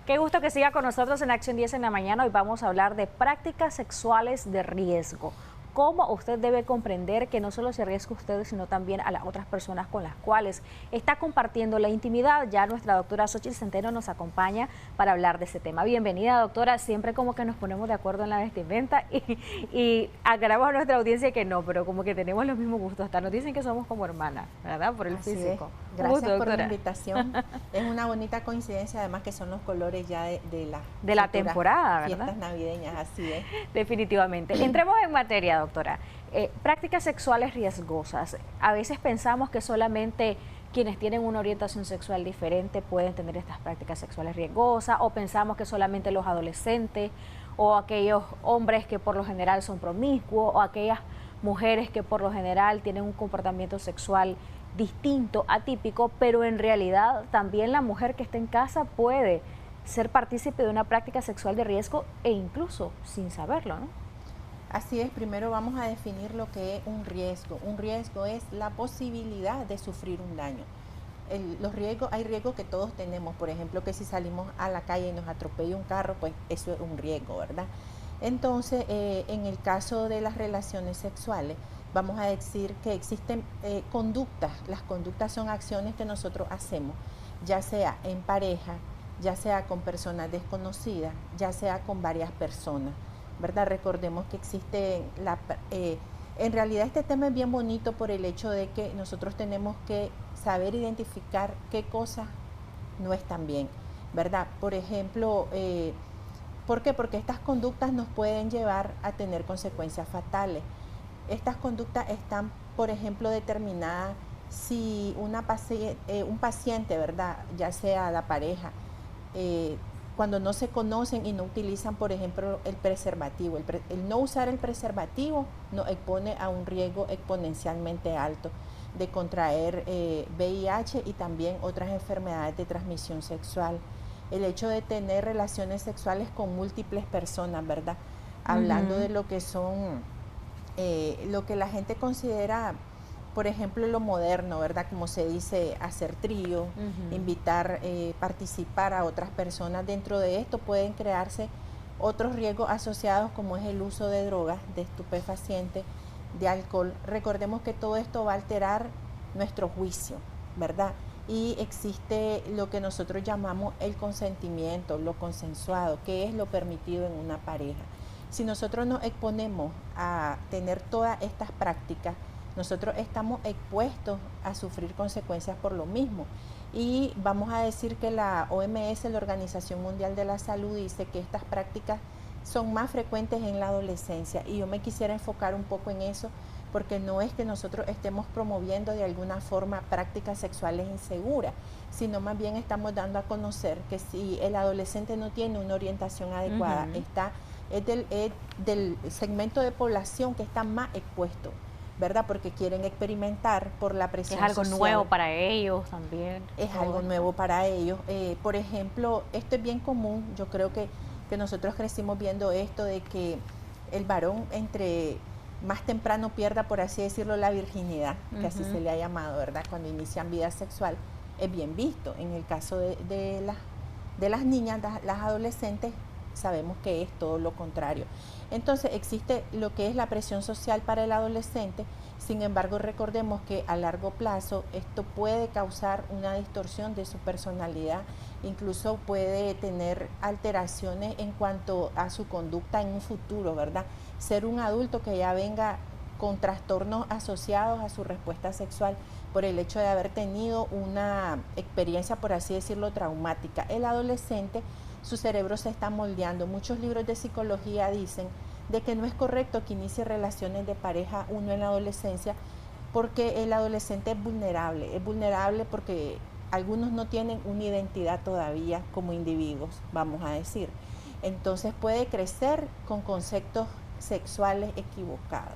Qué gusto que siga con nosotros en Acción 10 en la mañana. Hoy vamos a hablar de prácticas sexuales de riesgo. Cómo usted debe comprender que no solo se arriesga usted, sino también a las otras personas con las cuales está compartiendo la intimidad. Ya nuestra doctora Xochitl Centeno nos acompaña para hablar de ese tema. Bienvenida, doctora. Siempre como que nos ponemos de acuerdo en la vestimenta y aclaramos a nuestra audiencia que no, pero como que tenemos los mismos gustos. Hasta nos dicen que somos como hermanas, ¿verdad? Por el Así físico. es. Gracias gusto, por la doctora. invitación. Es una bonita coincidencia, además que son los colores ya de De la futuras temporada, ¿verdad? fiestas navideñas, así es. Definitivamente. Entremos en materia, doctora. Prácticas sexuales riesgosas. A veces pensamos que solamente quienes tienen una orientación sexual diferente pueden tener estas prácticas sexuales riesgosas, o pensamos que solamente los adolescentes, o aquellos hombres que por lo general son promiscuos, o aquellas mujeres que por lo general tienen un comportamiento sexual distinto, atípico, pero en realidad también la mujer que está en casa puede ser partícipe de una práctica sexual de riesgo e incluso sin saberlo, ¿no? Así es, primero vamos a definir lo que es un riesgo. Un riesgo es la posibilidad de sufrir un daño. Los riesgos, hay riesgos que todos tenemos, por ejemplo, que si salimos a la calle y nos atropella un carro, pues eso es un riesgo, ¿verdad? Entonces, en el caso de las relaciones sexuales, vamos a decir que existen conductas. Las conductas son acciones que nosotros hacemos, ya sea en pareja, ya sea con personas desconocidas, ya sea con varias personas, ¿verdad? Recordemos que existe en realidad este tema es bien bonito por el hecho de que nosotros tenemos que saber identificar qué cosas no están bien, ¿verdad? Por ejemplo, ¿por qué? Porque estas conductas nos pueden llevar a tener consecuencias fatales. Estas conductas están, por ejemplo, determinadas si un paciente, ¿verdad? Ya sea la pareja, cuando no se conocen y no utilizan, por ejemplo, el preservativo. El no usar el preservativo nos expone a un riesgo exponencialmente alto de contraer VIH y también otras enfermedades de transmisión sexual. El hecho de tener relaciones sexuales con múltiples personas, ¿verdad? Hablando de lo que son, lo que la gente considera, por ejemplo, lo moderno, ¿verdad? Como se dice, hacer trío, invitar, participar a otras personas. Dentro de esto pueden crearse otros riesgos asociados, como es el uso de drogas, de estupefacientes, de alcohol. Recordemos que todo esto va a alterar nuestro juicio, ¿verdad? Y existe lo que nosotros llamamos el consentimiento, lo consensuado, que es lo permitido en una pareja. Si nosotros nos exponemos a tener todas estas prácticas, nosotros estamos expuestos a sufrir consecuencias por lo mismo. Y vamos a decir que la OMS, la Organización Mundial de la Salud, dice que estas prácticas son más frecuentes en la adolescencia. Y yo me quisiera enfocar un poco en eso, porque no es que nosotros estemos promoviendo de alguna forma prácticas sexuales inseguras, sino más bien estamos dando a conocer que si el adolescente no tiene una orientación adecuada, es del segmento de población que está más expuesto, ¿verdad? Porque quieren experimentar por la presión social. Es algo nuevo para ellos también. Es algo nuevo para ellos. Por ejemplo, esto es bien común. Yo creo que nosotros crecimos viendo esto de que el varón entre más temprano pierda, por así decirlo, la virginidad, que así se le ha llamado, ¿verdad? Cuando inician vida sexual, es bien visto. En el caso de las niñas, las adolescentes, sabemos que es todo lo contrario. Entonces existe lo que es la presión social para el adolescente. Sin embargo, recordemos que a largo plazo esto puede causar una distorsión de su personalidad, incluso puede tener alteraciones en cuanto a su conducta en un futuro, ¿verdad? Ser un adulto que ya venga con trastornos asociados a su respuesta sexual por el hecho de haber tenido una experiencia, por así decirlo, traumática. El adolescente, su cerebro se está moldeando. Muchos libros de psicología dicen de que no es correcto que inicie relaciones de pareja uno en la adolescencia, porque el adolescente es vulnerable porque algunos no tienen una identidad todavía como individuos, vamos a decir. Entonces puede crecer con conceptos sexuales equivocados.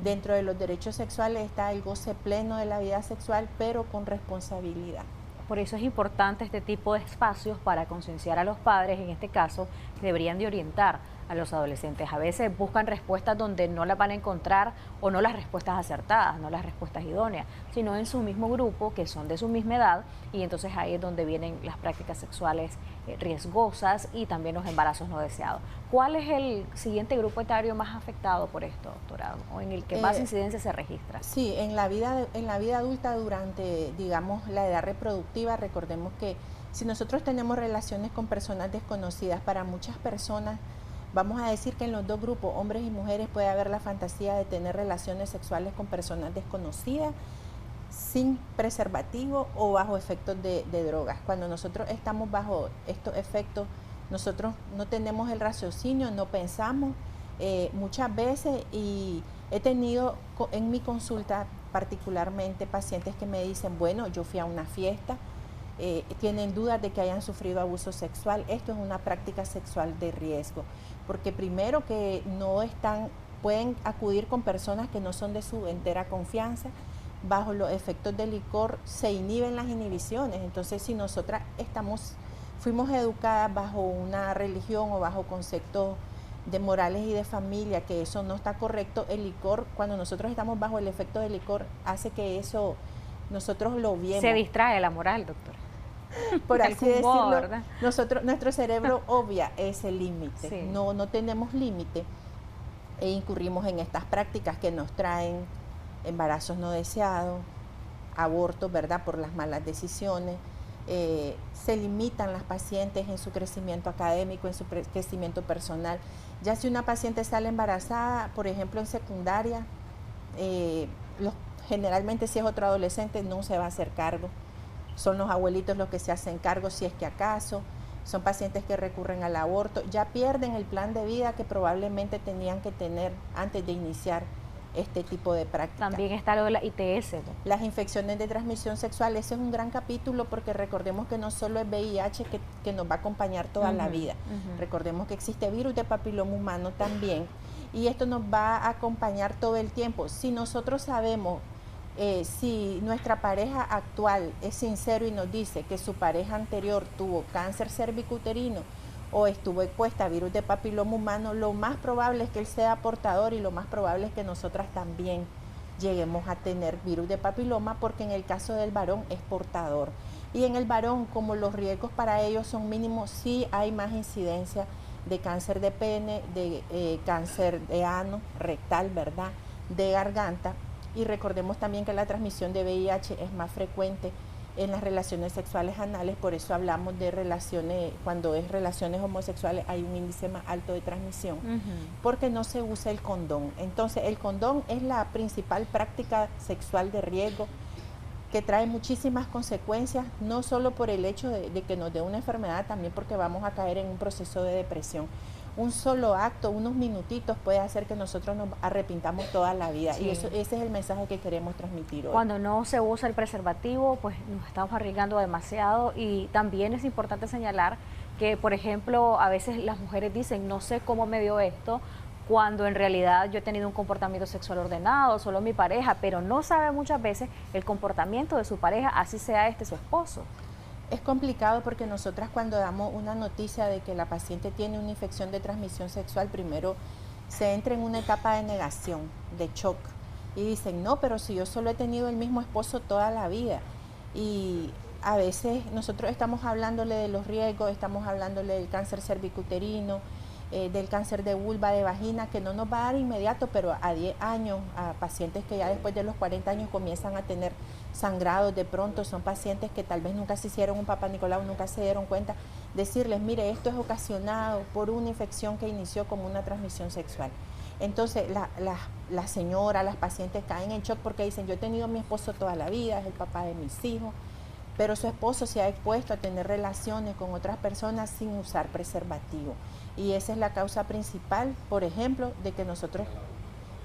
Dentro de los derechos sexuales está el goce pleno de la vida sexual, pero con responsabilidad. Por eso es importante este tipo de espacios para concienciar a los padres, en este caso, que deberían de orientar a los adolescentes. A veces buscan respuestas donde no las van a encontrar o no las respuestas acertadas, no las respuestas idóneas, sino en su mismo grupo, que son de su misma edad, y entonces ahí es donde vienen las prácticas sexuales riesgosas y también los embarazos no deseados. ¿Cuál es el siguiente grupo etario más afectado por esto, doctora, o en el que más incidencia se registra? Sí, en la vida adulta durante, digamos, la edad reproductiva, recordemos que si nosotros tenemos relaciones con personas desconocidas, para muchas personas, vamos a decir que en los dos grupos, hombres y mujeres, puede haber la fantasía de tener relaciones sexuales con personas desconocidas, sin preservativo o bajo efectos de drogas. Cuando nosotros estamos bajo estos efectos, nosotros no tenemos el raciocinio, no pensamos muchas veces, y he tenido en mi consulta particularmente pacientes que me dicen, bueno, yo fui a una fiesta, tienen dudas de que hayan sufrido abuso sexual. Esto es una práctica sexual de riesgo, porque primero que pueden acudir con personas que no son de su entera confianza. Bajo los efectos del licor se inhiben las inhibiciones. Entonces, si nosotras fuimos educadas bajo una religión o bajo conceptos de morales y de familia, que eso no está correcto, el licor, cuando nosotros estamos bajo el efecto del licor, hace que eso nosotros lo viemos. Se distrae la moral, doctora. Por así decirlo, nuestro cerebro obvia ese límite. Sí. No tenemos límite e incurrimos en estas prácticas que nos traen embarazos no deseados, abortos, ¿verdad?, por las malas decisiones. Se limitan las pacientes en su crecimiento académico, en su crecimiento personal. Ya si una paciente sale embarazada, por ejemplo en secundaria, generalmente si es otro adolescente no se va a hacer cargo. Son los abuelitos los que se hacen cargo, si es que acaso. Son pacientes que recurren al aborto, ya pierden el plan de vida que probablemente tenían que tener antes de iniciar este tipo de práctica. También está lo de la ITS, ¿no? Las infecciones de transmisión sexual, ese es un gran capítulo, porque recordemos que no solo es VIH que nos va a acompañar toda la vida. Recordemos que existe virus de papiloma humano también, y esto nos va a acompañar todo el tiempo. Si nosotros sabemos, si nuestra pareja actual es sincero y nos dice que su pareja anterior tuvo cáncer cervicuterino o estuvo expuesta a virus de papiloma humano, lo más probable es que él sea portador, y lo más probable es que nosotras también lleguemos a tener virus de papiloma, porque en el caso del varón es portador. Y en el varón, como los riesgos para ellos son mínimos, sí hay más incidencia de cáncer de pene, de cáncer de ano, rectal, ¿verdad?, de garganta. Y recordemos también que la transmisión de VIH es más frecuente en las relaciones sexuales anales, por eso hablamos de relaciones, cuando es relaciones homosexuales hay un índice más alto de transmisión, porque no se usa el condón. Entonces el condón es la principal práctica sexual de riesgo, que trae muchísimas consecuencias, no solo por el hecho de que nos dé una enfermedad, también porque vamos a caer en un proceso de depresión. Un solo acto, unos minutitos, puede hacer que nosotros nos arrepintamos toda la vida. Sí. Y ese es el mensaje que queremos transmitir hoy. Cuando no se usa el preservativo, pues nos estamos arriesgando demasiado. Y también es importante señalar que, por ejemplo, a veces las mujeres dicen, no sé cómo me dio esto, cuando en realidad yo he tenido un comportamiento sexual ordenado, solo mi pareja, pero no sabe muchas veces el comportamiento de su pareja, así sea su esposo. Es complicado, porque nosotras cuando damos una noticia de que la paciente tiene una infección de transmisión sexual, primero se entra en una etapa de negación, de shock, y dicen, no, pero si yo solo he tenido el mismo esposo toda la vida. Y a veces nosotros estamos hablándole de los riesgos, estamos hablándole del cáncer cervicuterino, del cáncer de vulva, de vagina, que no nos va a dar inmediato, pero a 10 años, a pacientes que ya después de los 40 años comienzan a tener sangrados de pronto, son pacientes que tal vez nunca se hicieron un Papá Nicolau, nunca se dieron cuenta, decirles, mire, esto es ocasionado por una infección que inició como una transmisión sexual. Entonces la señora, las pacientes caen en shock, porque dicen, yo he tenido a mi esposo toda la vida, es el papá de mis hijos, pero su esposo se ha expuesto a tener relaciones con otras personas sin usar preservativo. Y esa es la causa principal, por ejemplo, de que nosotros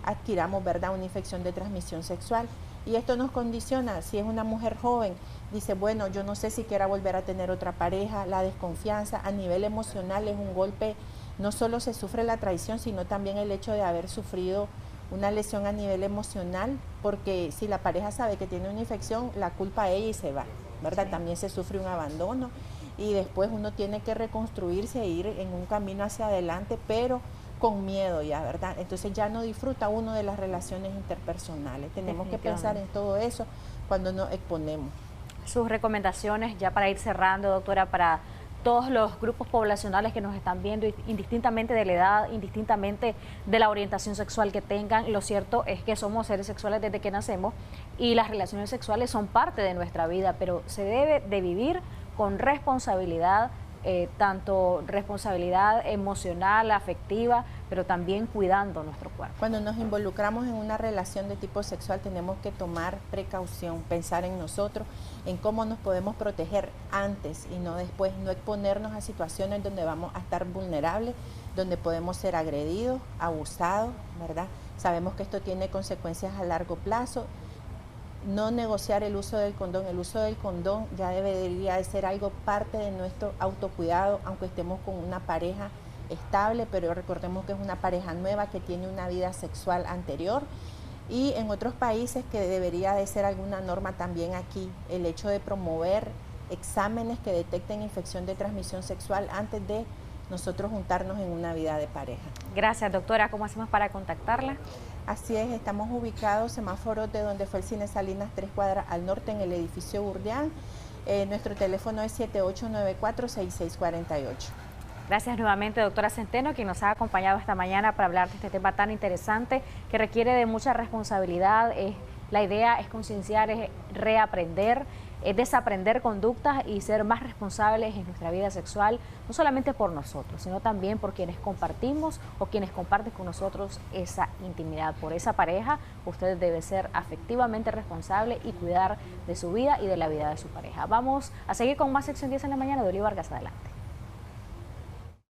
adquiramos, ¿verdad?, una infección de transmisión sexual. Y esto nos condiciona. Si es una mujer joven, dice, bueno, yo no sé si quiera volver a tener otra pareja. La desconfianza a nivel emocional es un golpe. No solo se sufre la traición, sino también el hecho de haber sufrido una lesión a nivel emocional, porque si la pareja sabe que tiene una infección, la culpa a ella y se va, ¿verdad? Sí. También se sufre un abandono. y después uno tiene que reconstruirse e ir en un camino hacia adelante, pero con miedo ya, ¿verdad? Entonces ya no disfruta uno de las relaciones interpersonales. Tenemos que pensar en todo eso cuando nos exponemos. Sus recomendaciones, ya para ir cerrando, doctora, para todos los grupos poblacionales que nos están viendo, indistintamente de la edad, indistintamente de la orientación sexual que tengan. Lo cierto es que somos seres sexuales desde que nacemos y las relaciones sexuales son parte de nuestra vida, pero se debe de vivir con responsabilidad, tanto responsabilidad emocional, afectiva, pero también cuidando nuestro cuerpo. Cuando nos involucramos en una relación de tipo sexual tenemos que tomar precaución, pensar en nosotros, en cómo nos podemos proteger antes y no después, no exponernos a situaciones donde vamos a estar vulnerables, donde podemos ser agredidos, abusados, ¿verdad? Sabemos que esto tiene consecuencias a largo plazo. No negociar el uso del condón. El uso del condón ya debería de ser algo parte de nuestro autocuidado, aunque estemos con una pareja estable, pero recordemos que es una pareja nueva que tiene una vida sexual anterior. Y en otros países que debería de ser alguna norma también aquí, el hecho de promover exámenes que detecten infección de transmisión sexual antes de nosotros juntarnos en una vida de pareja. Gracias, doctora. ¿Cómo hacemos para contactarla? Así es, estamos ubicados semáforos de donde fue el Cine Salinas, 3 cuadras al norte, en el edificio Urdián. Nuestro teléfono es 7894-6648. Gracias nuevamente, doctora Centeno, quien nos ha acompañado esta mañana para hablar de este tema tan interesante que requiere de mucha responsabilidad. La idea es concienciar, es reaprender, es desaprender conductas y ser más responsables en nuestra vida sexual, no solamente por nosotros, sino también por quienes compartimos o quienes comparten con nosotros esa intimidad. Por esa pareja, usted debe ser afectivamente responsable y cuidar de su vida y de la vida de su pareja. Vamos a seguir con más Sección 10 en la mañana de Oli Vargas. Adelante.